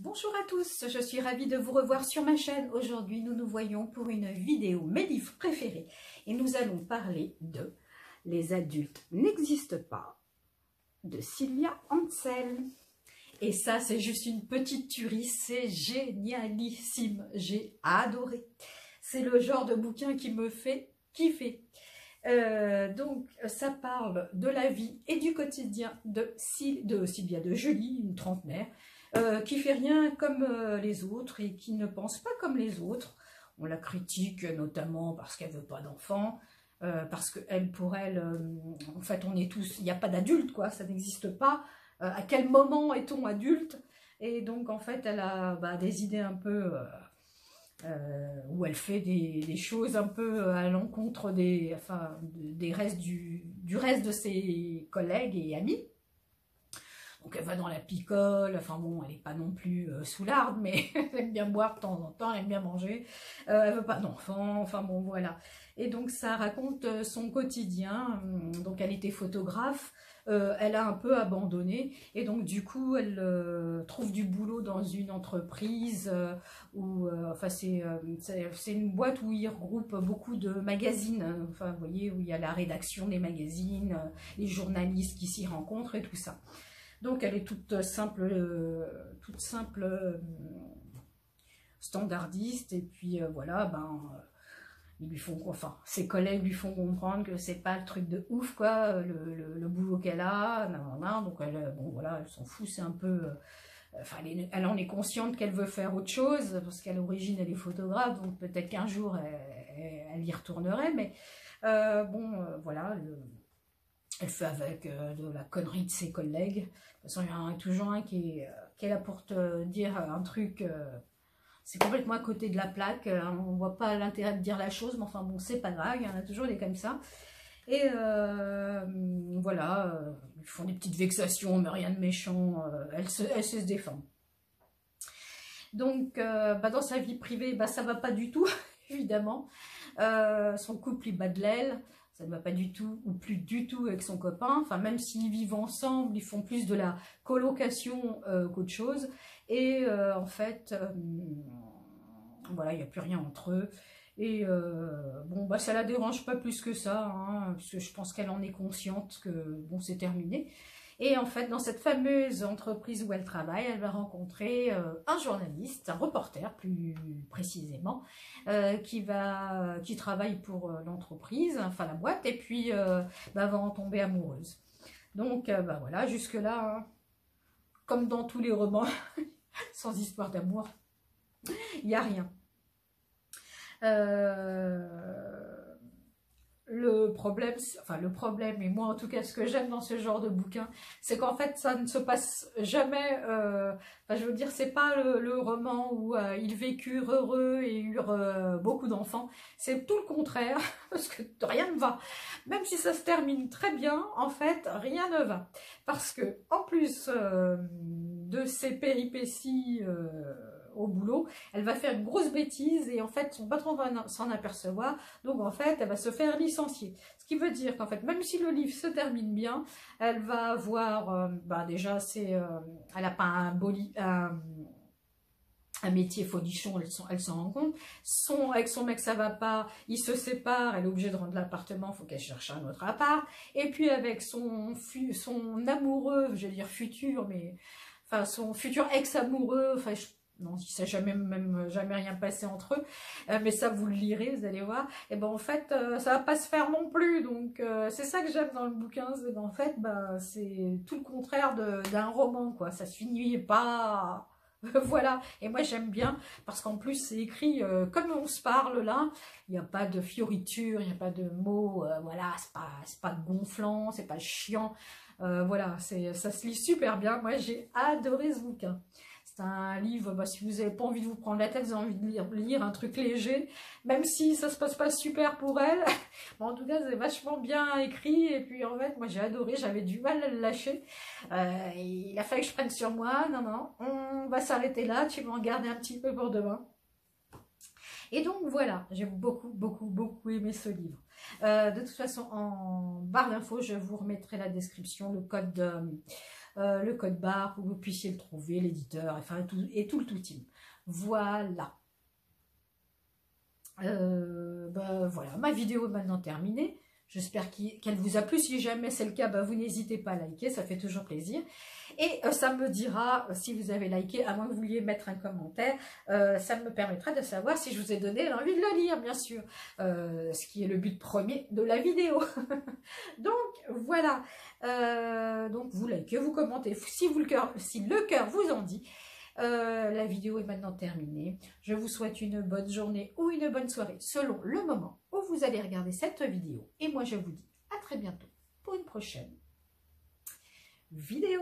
Bonjour à tous, je suis ravie de vous revoir sur ma chaîne. Aujourd'hui, nous nous voyons pour une vidéo mes livres préférés et nous allons parler de Les adultes n'existent pas de Sylvia Ansel. Et ça, c'est juste une petite tuerie, c'est génialissime, j'ai adoré. C'est le genre de bouquin qui me fait kiffer. Donc, ça parle de la vie et du quotidien de Sylvia, de Julie, une trentenaire, qui fait rien comme les autres et qui ne pense pas comme les autres. On la critique notamment parce qu'elle veut pas d'enfants, parce que pour elle, en fait, on est tous, il n'y a pas d'adultes, quoi, ça n'existe pas. À quel moment est-on adulte? Et donc, en fait, elle a des idées un peu où elle fait des choses un peu à l'encontre des restes du reste de ses collègues et amis. Donc elle va dans la picole, enfin bon, elle n'est pas non plus soularde, mais elle aime bien boire de temps en temps, elle aime bien manger, elle veut pas d'enfants, enfin bon voilà. Et donc ça raconte son quotidien. Donc elle était photographe, elle a un peu abandonné, et donc du coup elle trouve du boulot dans une entreprise où, enfin c'est une boîte où il regroupe beaucoup de magazines, enfin vous voyez, où il y a la rédaction des magazines, les journalistes qui s'y rencontrent et tout ça. Donc elle est toute simple standardiste, et puis voilà, ils lui font, enfin, ses collègues lui font comprendre que c'est pas le truc de ouf, quoi, le boulot qu'elle a, donc elle, bon voilà, elle s'en fout, c'est un peu, enfin, elle en est consciente qu'elle veut faire autre chose, parce qu'à l'origine elle est photographe, donc peut-être qu'un jour elle y retournerait, mais voilà, elle fait avec de la connerie de ses collègues. De toute façon, il y en a toujours un qui est là pour te dire un truc, c'est complètement à côté de la plaque, on ne voit pas l'intérêt de dire la chose, mais enfin bon, c'est pas grave, il y en a toujours des comme ça. Et voilà, ils font des petites vexations, mais rien de méchant, elle se défend. Donc, dans sa vie privée, ça va pas du tout, évidemment. Son couple, il bat de l'aile. Ça ne va pas du tout, ou plus du tout avec son copain. Enfin, même s'ils vivent ensemble, ils font plus de la colocation qu'autre chose. Et en fait, voilà, il n'y a plus rien entre eux. Et ça la dérange pas plus que ça, hein, parce que je pense qu'elle en est consciente que bon, c'est terminé. Et en fait, dans cette fameuse entreprise où elle travaille, elle va rencontrer un journaliste, un reporter plus précisément, qui travaille pour l'entreprise, enfin la boîte, et puis va en tomber amoureuse. Donc voilà, jusque-là, hein, comme dans tous les romans, sans histoire d'amour, il n'y a rien. Le problème, et moi en tout cas ce que j'aime dans ce genre de bouquin, c'est qu'en fait ça ne se passe jamais, je veux dire, c'est pas le roman où ils vécurent heureux et eurent beaucoup d'enfants, c'est tout le contraire, parce que rien ne va. Même si ça se termine très bien, en fait rien ne va, parce que en plus de ces péripéties au boulot, elle va faire une grosse bêtise et en fait son patron va s'en apercevoir, donc en fait elle va se faire licencier. Ce qui veut dire qu'en fait même si le livre se termine bien, elle va avoir, déjà elle n'a pas un métier folichon, elle s'en rend compte. Avec son mec ça va pas, ils se séparent, elle est obligée de rendre l'appartement, il faut qu'elle cherche un autre appart. Et puis avec son amoureux, je vais dire futur, mais enfin son futur ex-amoureux, enfin non, il ne s'est jamais rien passé entre eux, mais ça vous le lirez, vous allez voir. Et ben en fait, ça va pas se faire non plus. Donc c'est ça que j'aime dans le bouquin, c'est qu'en fait, c'est tout le contraire d'un roman, quoi. Ça se finit pas. Voilà, et moi j'aime bien parce qu'en plus c'est écrit comme on se parle là, il n'y a pas de fioritures, il n'y a pas de mots, voilà, c'est pas gonflant, c'est pas chiant, voilà, ça se lit super bien. Moi j'ai adoré ce bouquin. C'est un livre, si vous n'avez pas envie de vous prendre la tête, vous avez envie de lire un truc léger, même si ça se passe pas super pour elle, en tout cas c'est vachement bien écrit, et puis en fait moi j'ai adoré, j'avais du mal à le lâcher, il a fallu que je prenne sur moi, non, on va s'arrêter là, tu vas en garder un petit peu pour demain. Et donc voilà, j'ai beaucoup aimé ce livre. De toute façon, en barre d'infos, je vous remettrai la description, le code le code barre pour que vous puissiez le trouver, l'éditeur, enfin tout le tout team. Voilà. Voilà, ma vidéo est maintenant terminée. J'espère qu'elle vous a plu. Si jamais c'est le cas, vous n'hésitez pas à liker, ça fait toujours plaisir. Et ça me dira, si vous avez liké, à moins que vous vouliez mettre un commentaire, ça me permettra de savoir si je vous ai donné l'envie de le lire, bien sûr. Ce qui est le but premier de la vidéo. Donc, voilà. Donc, vous likez, vous commentez, si le cœur vous en dit. La vidéo est maintenant terminée. Je vous souhaite une bonne journée ou une bonne soirée selon le moment où vous allez regarder cette vidéo. Et moi, je vous dis à très bientôt pour une prochaine vidéo.